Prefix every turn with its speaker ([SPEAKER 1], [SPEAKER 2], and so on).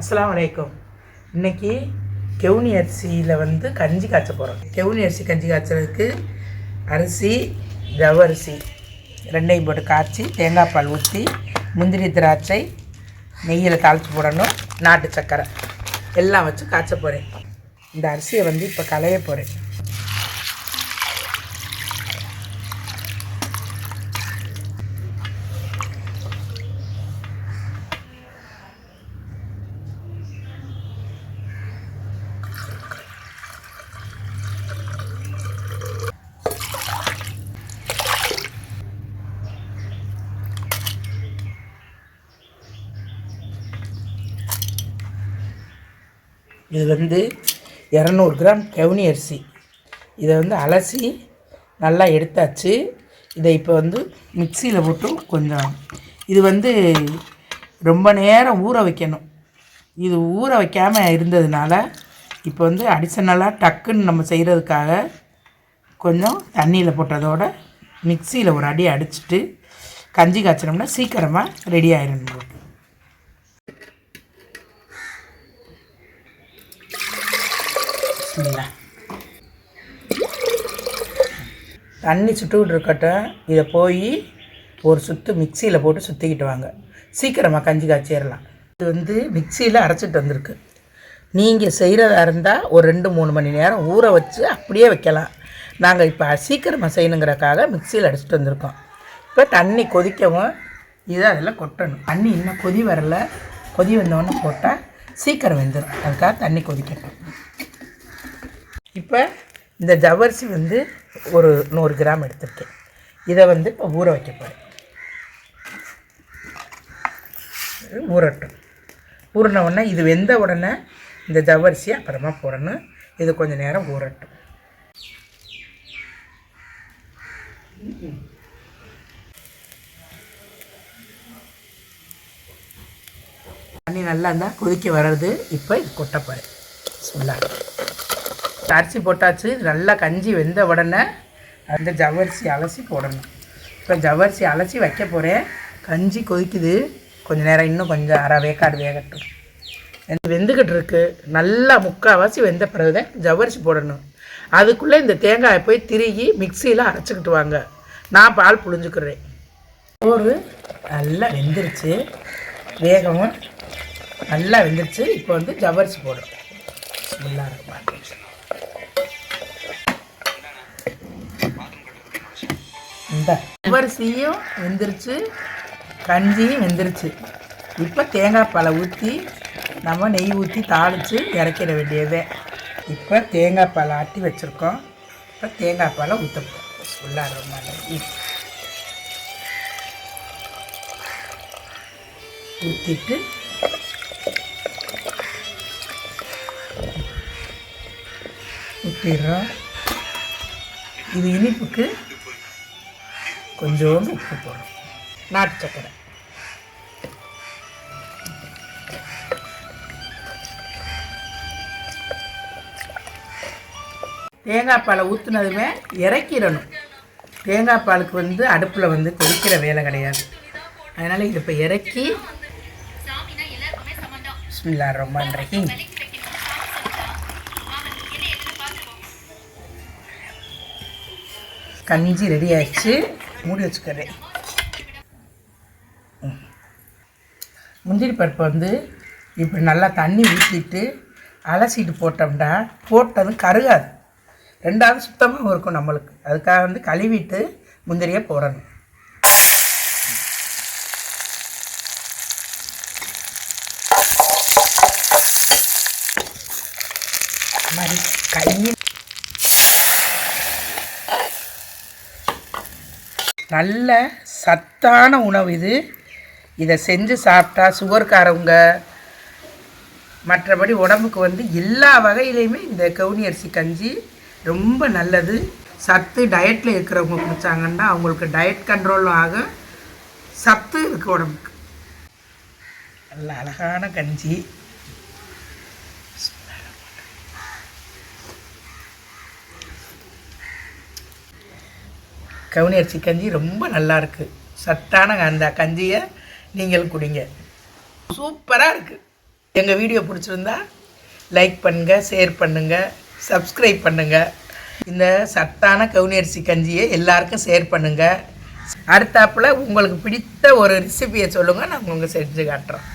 [SPEAKER 1] அஸ்ஸலாமு அலைக்கும். இன்றைக்கி கெவுனி அரிசியில் வந்து கஞ்சி காய்ச்ச போகிறோம். கெவுனி அரிசி கஞ்சி காய்ச்சறதுக்கு அரிசி ஜவ்வரிசி ரெண்டையும் போட்டு காய்ச்சி தேங்காய் பால் ஊற்றி முந்திரி திராட்சை நெய்யில் தாளித்து போடணும், நாட்டு சக்கரை எல்லாம் வச்சு காய்ச்ச போகிறேன். இந்த அரிசியை வந்து இப்போ களைய போகிறேன். இது வந்து 200 கிராம் கவுனி அரிசி. இதை வந்து அலசி நல்லா எடுத்தாச்சு. இதை இப்போ வந்து மிக்சியில் போட்டு கொஞ்சம் இது வந்து ரொம்ப நேரம் ஊற வைக்கணும். இது ஊற வைக்காமல் இருந்ததுனால இப்போ வந்து அடிஷனலாக டக்குன்னு நம்ம செய்கிறதுக்காக கொஞ்சம் தண்ணியில் போட்டதோட மிக்சியில் ஒரு அடி அடிச்சுட்டு கஞ்சி காய்ச்சினோம்னா சீக்கிரமாக ரெடி ஆயிடும். தண்ணி சுட்டுக்கிட்டு இருக்கட்டும். இதை போய் ஒரு சுற்று மிக்சியில் போட்டு சுற்றிக்கிட்டு வாங்க, சீக்கிரமாக கஞ்சி காய்ச்சிடலாம். இது வந்து மிக்சியில் அரைச்சிட்டு வந்திருக்கு. நீங்கள் செய்கிறதா இருந்தால் ஒரு 2-3 மணி நேரம் ஊற வச்சு அப்படியே வைக்கலாம். நாங்கள் இப்போ சீக்கிரமாக செய்யணுங்கிறக்காக மிக்சியில் அடிச்சுட்டு வந்திருக்கோம். இப்போ தண்ணி கொதிக்கவும் இதை அதில் கொட்டணும். தண்ணி இன்னும் கொதி வரலை, கொதி வந்தோடனே போட்டால் சீக்கிரம் வெந்துடும். அதுக்காக தண்ணி கொதிக்கணும். இப்போ இந்த ஜவ்வரிசி வந்து ஒரு 100 கிராம் எடுத்துருக்கேன். இதை வந்து இப்போ ஊற வைக்க போகிறேன். ஊறட்டும். ஊறின உடனே இது வெந்த உடனே இந்த ஜவ்வரிசியை அப்புறமா போடணும். இது கொஞ்சம் நேரம் ஊறட்டும். தண்ணி நல்லா இருந்தால் கொதிக்க வர்றது. இப்போ இது கொட்ட போகிறேன். சொல்லாங்க அரிசி போட்டாச்சு. நல்லா கஞ்சி வெந்த உடனே அந்த ஜவ்வரிசி அலசி போடணும். இப்போ ஜவ்வரிசி அலசி வைக்க போகிறேன். கஞ்சி கொதிக்குது. கொஞ்சம் நேரம் இன்னும் கொஞ்சம் அரை வேக்காடு வேகட்டும். வெந்துக்கிட்டு இருக்குது. நல்லா முக்கால்வாசி வெந்த பிறகு தான் ஜவ்வரிசி போடணும். அதுக்குள்ளே இந்த தேங்காயை போய் திருகி மிக்சியில் அரைச்சிக்கிட்டு வாங்க. நான் பால் புழிஞ்சுக்கிறேன். சோறு நல்லா வெந்துருச்சு. வேகவும் நல்லா வெந்துருச்சு. இப்போ வந்து ஜவ்வரிசி போடும். நல்லா இருக்கும். இந்த ஜவ்வரிசியும் வெந்துருச்சு, கஞ்சியும் வெந்துருச்சு. இப்போ தேங்காய் பாலை ஊற்றி நம்ம நெய் ஊற்றி தாளித்து இறக்கிட வேண்டியதே. இப்போ தேங்காய் பாலை ஆட்டி வச்சுருக்கோம். இப்போ தேங்காய் பாலை ஊற்றப்போம். உள்ளார ஊற்றிட்டு ஊற்றிடுறோம். இது இனிப்புக்கு கொஞ்சோண்டு உப்பு போடும், நாட்டு சக்கரை. தேங்காய் பாலை ஊற்றுனதுமே இறக்கிடணும். தேங்காய் பாலுக்கு வந்து அடுப்பில் வந்து கொதிக்கிற வேலை கிடையாது. அதனால் இதை இப்போ இறக்கி பிஸ்மில்லாஹிர் ரஹ்மானிர் ரஹீம். கஞ்சி ரெடி ஆகிடுச்சு. மூடி வச்சுக்கிறேன். முந்திரி பருப்பை வந்து இப்படி நல்லா தண்ணி ஊற்றிட்டு அலசிட்டு போட்டோம்னா போட்டதும் கருகாது. ரெண்டாவது சுத்தமாக இருக்கும் நம்மளுக்கு. அதுக்காக வந்து கழுவிட்டு முந்திரியை போடணும். மாதிரி கையில் நல்ல சத்தான உணவு இது. இதை செஞ்சு சாப்பிட்டா சுகர்காரவங்க, மற்றபடி உடம்புக்கு வந்து எல்லா வகையிலையுமே இந்த கவுனி அரிசி கஞ்சி ரொம்ப நல்லது. சத்து டயட்டில் இருக்கிறவங்க குடித்தாங்கன்னா அவங்களுக்கு டயட் கண்ட்ரோலும் ஆகும். சத்து இருக்குது உடம்புக்கு. நல்ல அழகான கஞ்சி. கவுனி அரிசி கஞ்சி ரொம்ப நல்லா இருக்குது. சத்தான அந்த கஞ்சியை நீங்கள் குடிங்க. சூப்பராக இருக்குது. எங்கள் வீடியோ பிடிச்சிருந்தா லைக் பண்ணுங்கள், ஷேர் பண்ணுங்கள், சப்ஸ்கிரைப் பண்ணுங்கள். இந்த சத்தான கவுனி அரிசி கஞ்சியை எல்லாருக்கும் ஷேர் பண்ணுங்கள். அடுத்தாப்பில் உங்களுக்கு பிடித்த ஒரு ரெசிபியை சொல்லுங்கள், நான் உங்களுக்கு செஞ்சு காட்டுறோம்.